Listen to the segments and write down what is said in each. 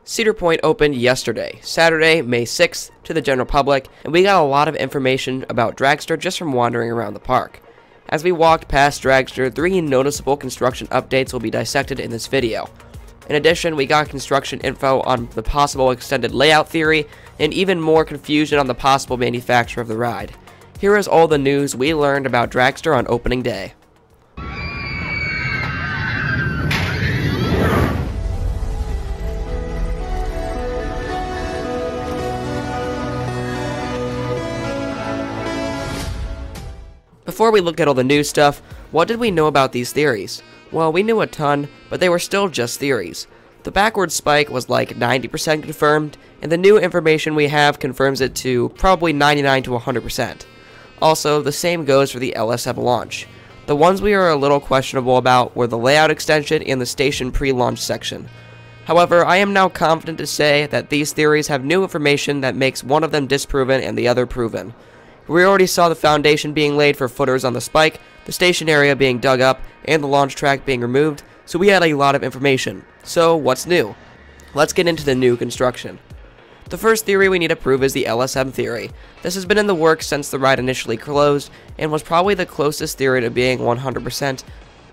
Cedar Point opened yesterday, Saturday, May 6th, to the general public, and we got a lot of information about Dragster just from wandering around the park. As we walked past Dragster, 3 noticeable construction updates will be dissected in this video. In addition, we got construction info on the possible extended layout theory, and even more confusion on the possible manufacture of the ride. Here is all the news we learned about Dragster on opening day. Before we look at all the new stuff, what did we know about these theories? Well, we knew a ton, but they were still just theories. The backward spike was like 90% confirmed, and the new information we have confirms it to probably 99 to 100%. Also, the same goes for the LSM launch. The ones we are a little questionable about were the layout extension and the station pre-launch section. However, I am now confident to say that these theories have new information that makes one of them disproven and the other proven. We already saw the foundation being laid for footers on the spike, the station area being dug up, and the launch track being removed, so we had a lot of information. So, what's new? Let's get into the new construction. The first theory we need to prove is the LSM theory. This has been in the works since the ride initially closed, and was probably the closest theory to being 100%,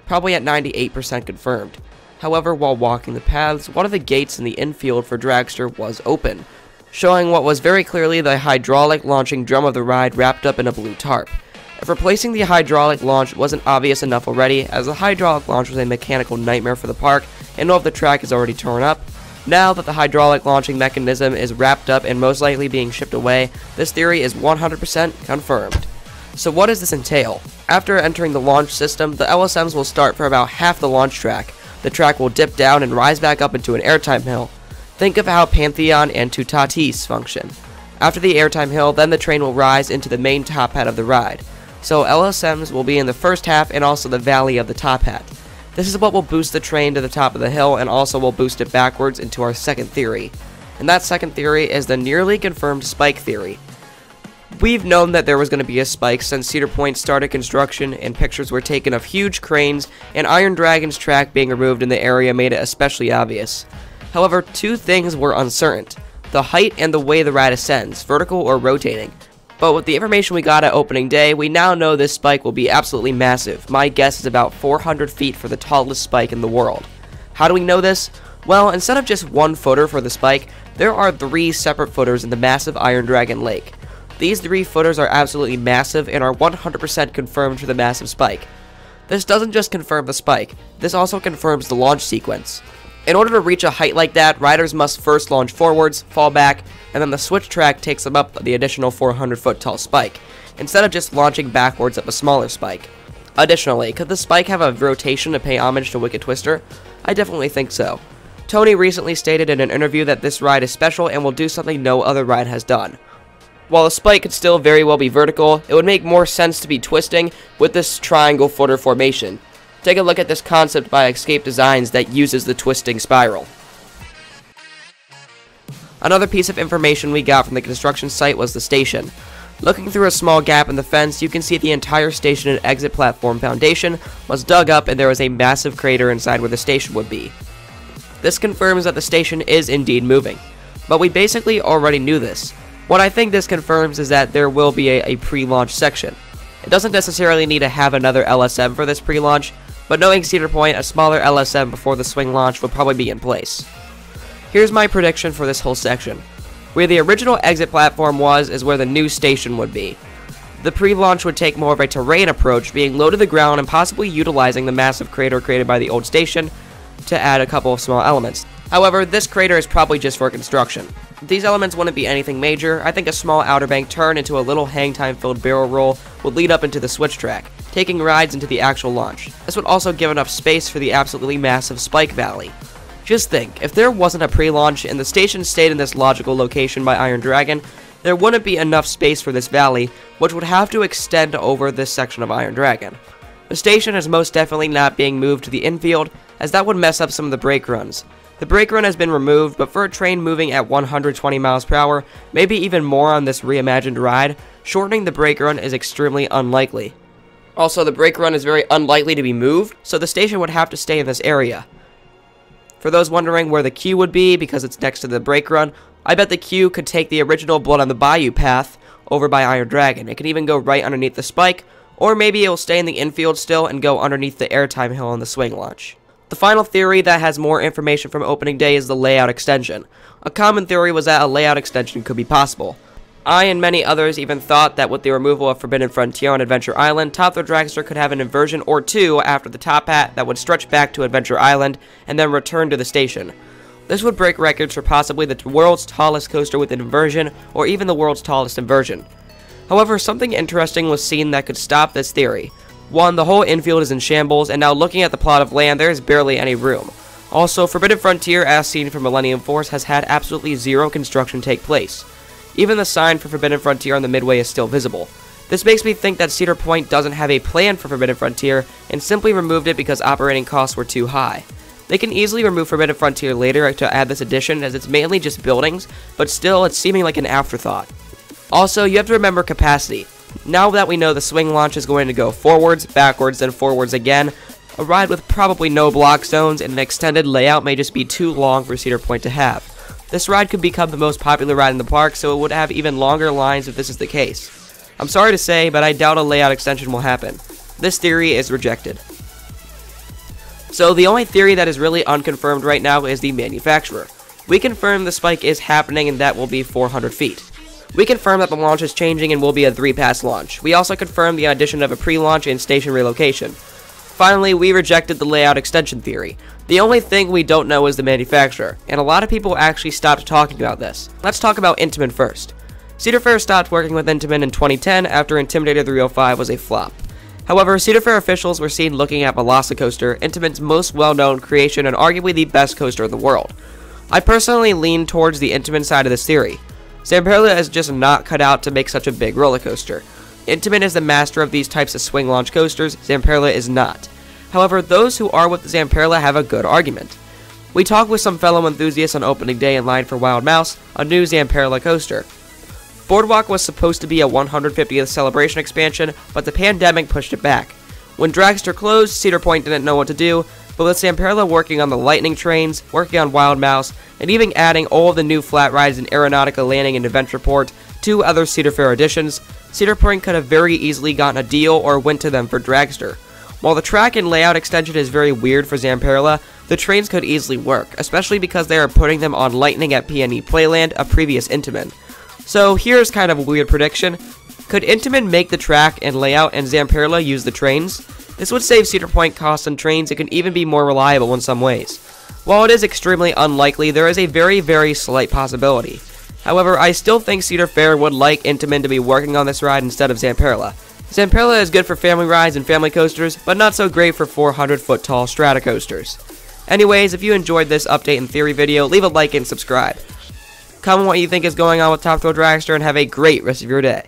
probably at 98% confirmed. However, while walking the paths, one of the gates in the infield for Dragster was open, showing what was very clearly the hydraulic launching drum of the ride wrapped up in a blue tarp. If replacing the hydraulic launch wasn't obvious enough already, as the hydraulic launch was a mechanical nightmare for the park, and all of the track is already torn up, now that the hydraulic launching mechanism is wrapped up and most likely being shipped away, this theory is 100% confirmed. So what does this entail? After entering the launch system, the LSMs will start for about half the launch track. The track will dip down and rise back up into an airtime hill. Think of how Pantheon and Tutatis function. After the airtime hill, then the train will rise into the main top hat of the ride. So LSMs will be in the first half and also the valley of the top hat. This is what will boost the train to the top of the hill and also will boost it backwards into our second theory. And that second theory is the nearly confirmed spike theory. We've known that there was going to be a spike since Cedar Point started construction, and pictures were taken of huge cranes and Iron Dragon's track being removed in the area made it especially obvious. However, 2 things were uncertain: the height and the way the ride ascends, vertical or rotating. But with the information we got at opening day, we now know this spike will be absolutely massive. My guess is about 400 feet for the tallest spike in the world. How do we know this? Well, instead of just 1 footer for the spike, there are 3 separate footers in the massive Iron Dragon Lake. These 3 footers are absolutely massive and are 100% confirmed for the massive spike. This doesn't just confirm the spike, this also confirms the launch sequence. In order to reach a height like that, riders must first launch forwards, fall back, and then the switch track takes them up the additional 400-foot tall spike, instead of just launching backwards up a smaller spike. Additionally, could the spike have a rotation to pay homage to Wicked Twister? I definitely think so. Tony recently stated in an interview that this ride is special and will do something no other ride has done. While the spike could still very well be vertical, it would make more sense to be twisting with this triangle footer formation. Take a look at this concept by Escape Designs that uses the twisting spiral. Another piece of information we got from the construction site was the station. Looking through a small gap in the fence, you can see the entire station and exit platform foundation was dug up and there was a massive crater inside where the station would be. This confirms that the station is indeed moving, but we basically already knew this. What I think this confirms is that there will be a pre-launch section. It doesn't necessarily need to have another LSM for this pre-launch, but knowing Cedar Point, a smaller LSM before the swing launch would probably be in place. Here's my prediction for this whole section. Where the original exit platform was is where the new station would be. The pre-launch would take more of a terrain approach, being low to the ground and possibly utilizing the massive crater created by the old station to add a couple of small elements. However, this crater is probably just for construction. These elements wouldn't be anything major. I think a small outer bank turn into a little hang time filled barrel roll would lead up into the switch track, taking rides into the actual launch. This would also give enough space for the absolutely massive spike valley. Just think, if there wasn't a pre-launch and the station stayed in this logical location by Iron Dragon, there wouldn't be enough space for this valley, which would have to extend over this section of Iron Dragon. The station is most definitely not being moved to the infield, as that would mess up some of the brake runs. The brake run has been removed, but for a train moving at 120 miles per hour, maybe even more on this reimagined ride, shortening the brake run is extremely unlikely. Also, the brake run is very unlikely to be moved, so the station would have to stay in this area. For those wondering where the Q would be because it's next to the brake run, I bet the Q could take the original Blood on the Bayou path over by Iron Dragon. It could even go right underneath the spike, or maybe it will stay in the infield still and go underneath the airtime hill on the swing launch. The final theory that has more information from opening day is the layout extension. A common theory was that a layout extension could be possible. I and many others even thought that with the removal of Forbidden Frontier on Adventure Island, Top Thrill Dragster could have an inversion or two after the top hat that would stretch back to Adventure Island and then return to the station. This would break records for possibly the world's tallest coaster with an inversion or even the world's tallest inversion. However, something interesting was seen that could stop this theory. One, the whole infield is in shambles, and now looking at the plot of land, there is barely any room. Also, Forbidden Frontier, as seen from Millennium Force, has had absolutely zero construction take place. Even the sign for Forbidden Frontier on the midway is still visible. This makes me think that Cedar Point doesn't have a plan for Forbidden Frontier and simply removed it because operating costs were too high. They can easily remove Forbidden Frontier later to add this addition, as it's mainly just buildings, but still it's seeming like an afterthought. Also, you have to remember capacity. Now that we know the swing launch is going to go forwards, backwards, and forwards again, a ride with probably no block zones and an extended layout may just be too long for Cedar Point to have. This ride could become the most popular ride in the park, so it would have even longer lines if this is the case. I'm sorry to say, but I doubt a layout extension will happen. This theory is rejected. So the only theory that is really unconfirmed right now is the manufacturer. We confirm the spike is happening and that will be 400 feet. We confirm that the launch is changing and will be a 3-pass launch. We also confirm the addition of a pre-launch and station relocation. Finally, we rejected the layout extension theory. The only thing we don't know is the manufacturer, and a lot of people actually stopped talking about this. Let's talk about Intamin first. Cedar Fair stopped working with Intamin in 2010 after Intimidator 305 was a flop. However, Cedar Fair officials were seen looking at Velocicoaster, Intamin's most well-known creation and arguably the best coaster in the world. I personally lean towards the Intamin side of this theory. Zamperla is just not cut out to make such a big roller coaster. Intamin is the master of these types of swing launch coasters, Zamperla is not. However, those who are with Zamperla have a good argument. We talked with some fellow enthusiasts on opening day in line for Wild Mouse, a new Zamperla coaster. Boardwalk was supposed to be a 150th celebration expansion, but the pandemic pushed it back. When Dragster closed, Cedar Point didn't know what to do, but with Zamperla working on the lightning trains, working on Wild Mouse, and even adding all of the new flat rides in Aeronautica Landing and Adventureport, 2 other Cedar Fair additions, Cedar Point could have very easily gotten a deal or went to them for Dragster. While the track and layout extension is very weird for Zamperla, the trains could easily work, especially because they are putting them on Lightning at PNE Playland, a previous Intamin. So here's kind of a weird prediction. Could Intamin make the track and layout and Zamperla use the trains? This would save Cedar Point costs on trains and could even be more reliable in some ways. While it is extremely unlikely, there is a very slight possibility. However, I still think Cedar Fair would like Intamin to be working on this ride instead of Zamperla. Zamperla is good for family rides and family coasters, but not so great for 400-foot tall strata coasters. Anyways, if you enjoyed this update and theory video, leave a like and subscribe. Comment what you think is going on with Top Thrill Dragster and have a great rest of your day.